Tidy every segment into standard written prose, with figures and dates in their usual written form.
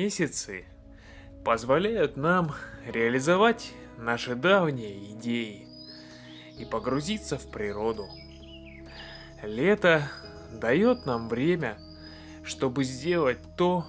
месяцы позволяют нам реализовать наши давние идеи и погрузиться в природу. Лето дает нам время, чтобы сделать то,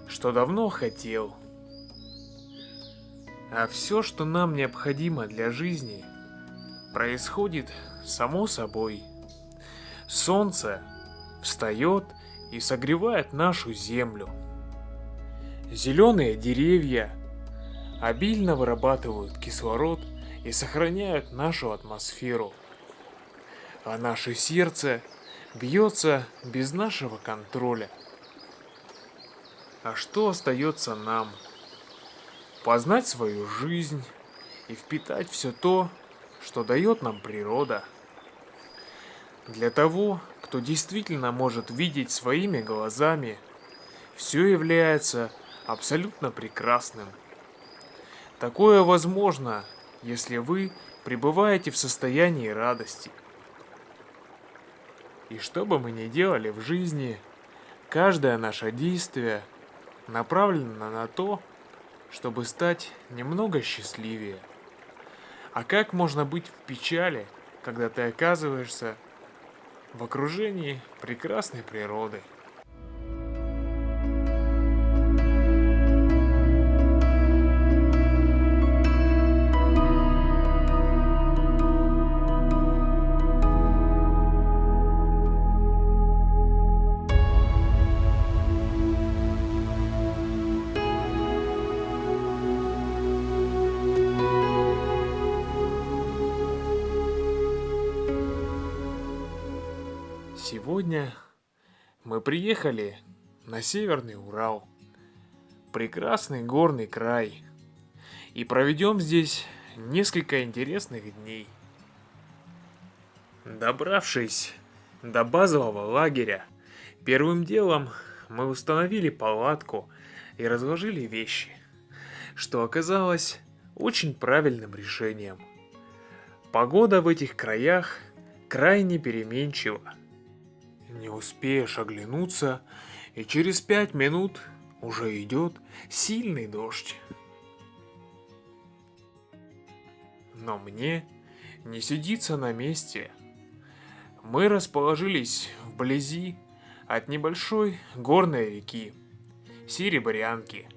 что давно хотел. А все, что нам необходимо для жизни, происходит само собой. Солнце встает и согревает нашу землю. Зеленые деревья обильно вырабатывают кислород и сохраняют нашу атмосферу. А наше сердце бьется без нашего контроля. А что остается нам? Познать свою жизнь и впитать все то, что дает нам природа. Для того, кто действительно может видеть своими глазами, все является абсолютно прекрасным. Такое возможно, если вы пребываете в состоянии радости. И что бы мы ни делали в жизни, каждое наше действие направлено на то, чтобы стать немного счастливее. А как можно быть в печали, когда ты оказываешься в окружении прекрасной природы? Сегодня мы приехали на Северный Урал, прекрасный горный край, и проведем здесь несколько интересных дней. Добравшись до базового лагеря, первым делом мы установили палатку и разложили вещи, что оказалось очень правильным решением. Погода в этих краях крайне переменчива. Не успеешь оглянуться, и через 5 минут уже идет сильный дождь. Но мне не сидится на месте. Мы расположились вблизи от небольшой горной реки Серебрянки,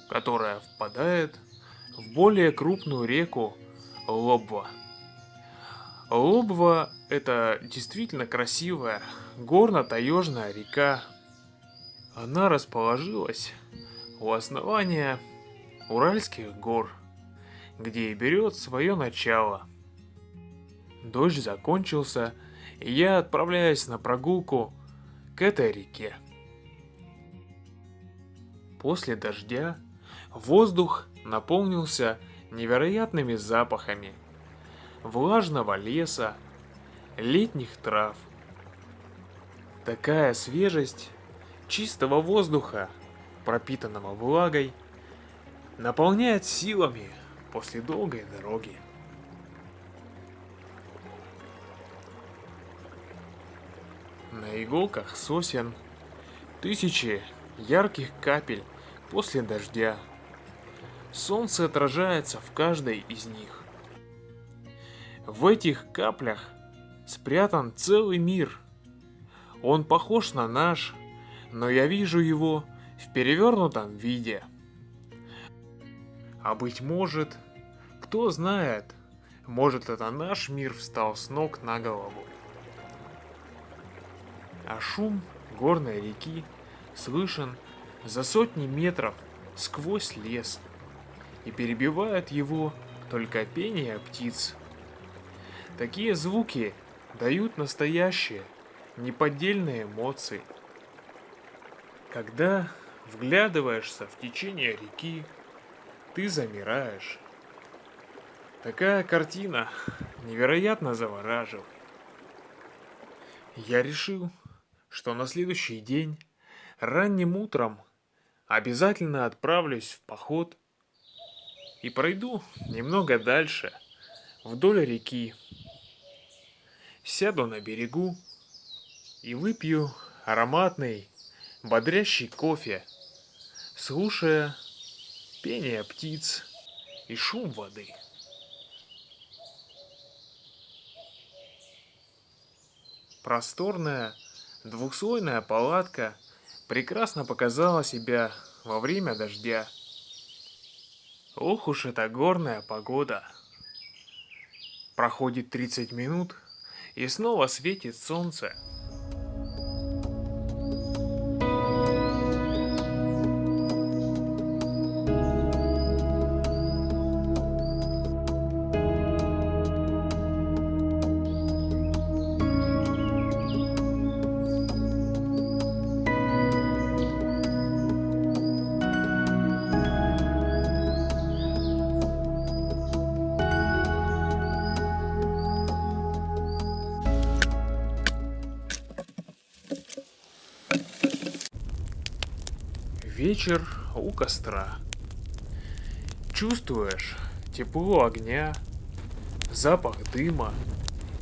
которая впадает в более крупную реку Лобва. Лобва – это действительно красивая горно-таежная река. Она расположилась у основания Уральских гор, где и берет свое начало. Дождь закончился, и я отправляюсь на прогулку к этой реке. После дождя воздух наполнился невероятными запахами влажного леса, летних трав. Такая свежесть чистого воздуха, пропитанного влагой, наполняет силами после долгой дороги. На иголках сосен тысячи ярких капель после дождя. Солнце отражается в каждой из них. В этих каплях спрятан целый мир. Он похож на наш, но я вижу его в перевернутом виде. А быть может, кто знает, может это наш мир встал с ног на голову. А шум горной реки слышен за сотни метров сквозь лес, и перебивает его только пение птиц. Такие звуки дают настоящие, неподдельные эмоции. Когда вглядываешься в течение реки, ты замираешь. Такая картина невероятно завораживает. Я решил, что на следующий день, ранним утром, обязательно отправлюсь в поход и пройду немного дальше, вдоль реки. Сяду на берегу и выпью ароматный, бодрящий кофе слушая пение птиц и шум воды. Просторная двухслойная палатка прекрасно показала себя во время дождя. Ох уж эта горная погода. Проходит 30 минут, и снова светит солнце. Вечер у костра. Чувствуешь тепло огня, запах дыма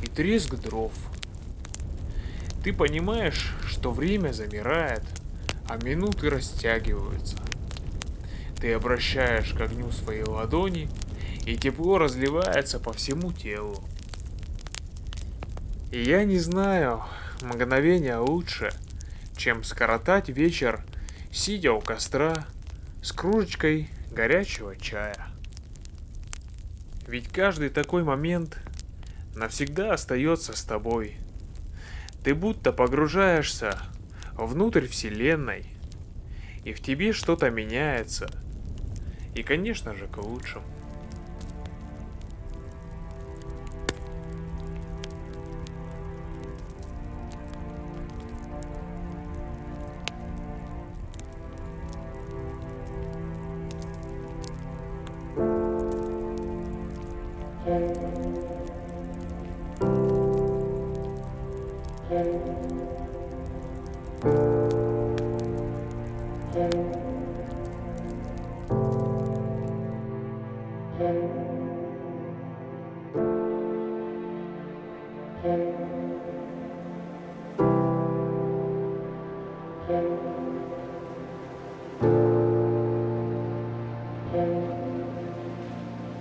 и треск дров. Ты понимаешь, что время замирает, а минуты растягиваются. Ты обращаешь к огню свои ладони, и тепло разливается по всему телу. И я не знаю мгновения лучше, чем скоротать вечер, сидя у костра с кружечкой горячего чая. Ведь каждый такой момент навсегда остается с тобой. Ты будто погружаешься внутрь вселенной, и в тебе что-то меняется. И, конечно же, к лучшему.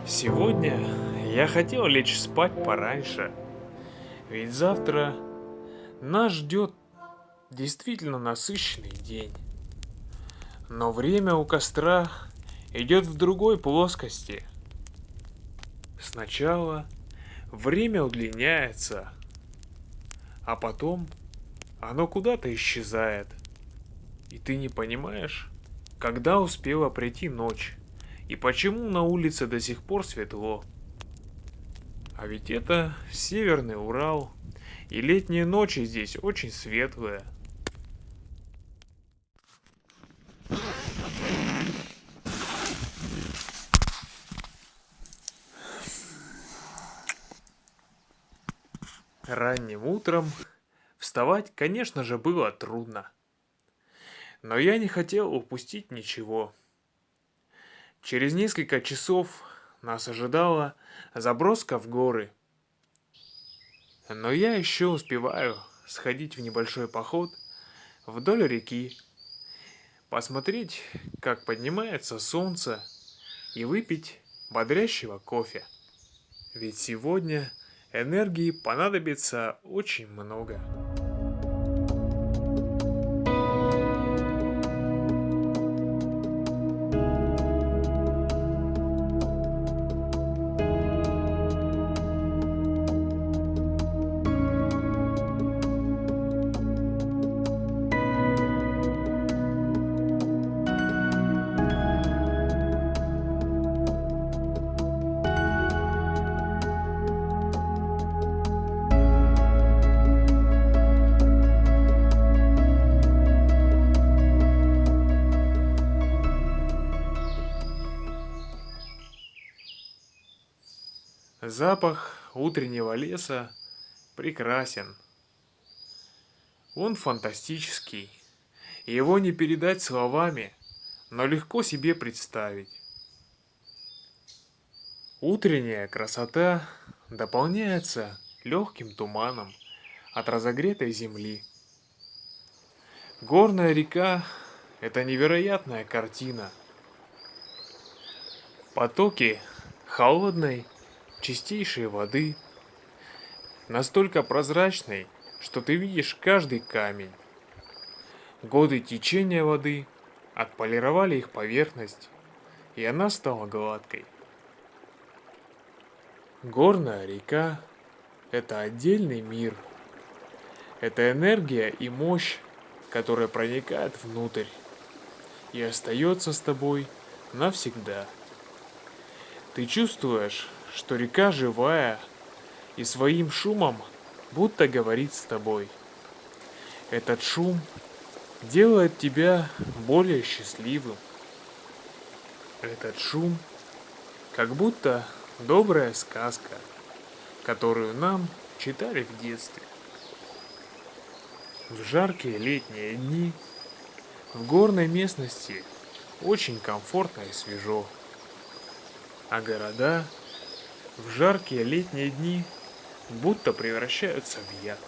Сегодня я хотел лечь спать пораньше, ведь завтра нас ждет действительно насыщенный день. Но время у костра идет в другой плоскости. Сначала время удлиняется, а потом оно куда-то исчезает. И ты не понимаешь, когда успела прийти ночь, и почему на улице до сих пор светло. А ведь это Северный Урал, и летние ночи здесь очень светлые. Ранним утром вставать, конечно же, было трудно. Но я не хотел упустить ничего. Через несколько часов нас ожидала заброска в горы. Но я еще успеваю сходить в небольшой поход вдоль реки, посмотреть, как поднимается солнце, и выпить бодрящего кофе. Ведь сегодня энергии понадобится очень много. Запах утреннего леса прекрасен. Он фантастический. Его не передать словами, но легко себе представить. Утренняя красота дополняется легким туманом от разогретой земли. Горная река это невероятная картина. Потоки холодной, чистейшей воды, настолько прозрачной, что ты видишь каждый камень. Годы течения воды отполировали их поверхность, и она стала гладкой. Горная река – это отдельный мир. Это энергия и мощь, которая проникает внутрь и остается с тобой навсегда. Ты чувствуешь, что река живая и своим шумом будто говорит с тобой. Этот шум делает тебя более счастливым. Этот шум как будто добрая сказка, которую нам читали в детстве. В жаркие летние дни в горной местности очень комфортно и свежо, а города в жаркие летние дни будто превращаются в яд.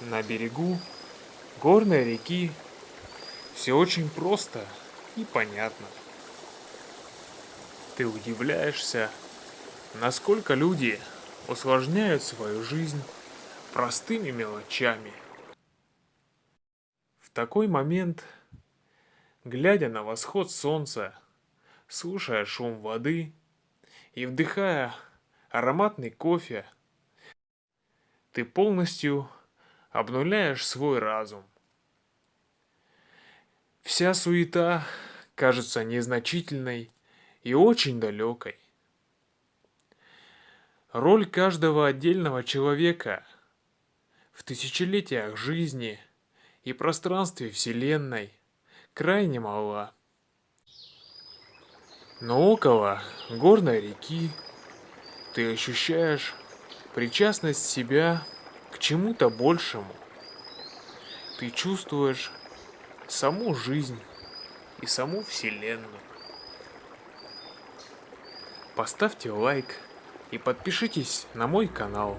На берегу горной реки все очень просто и понятно. Ты удивляешься, насколько люди усложняют свою жизнь простыми мелочами. В такой момент, глядя на восход солнца, слушая шум воды и вдыхая ароматный кофе, ты полностью обнуляешь свой разум. Вся суета кажется незначительной и очень далекой. Роль каждого отдельного человека в тысячелетиях жизни и пространстве Вселенной крайне мала. Но около горной реки ты ощущаешь причастность себя к чему-то большему. Ты чувствуешь саму жизнь и саму Вселенную. Поставьте лайк и подпишитесь на мой канал.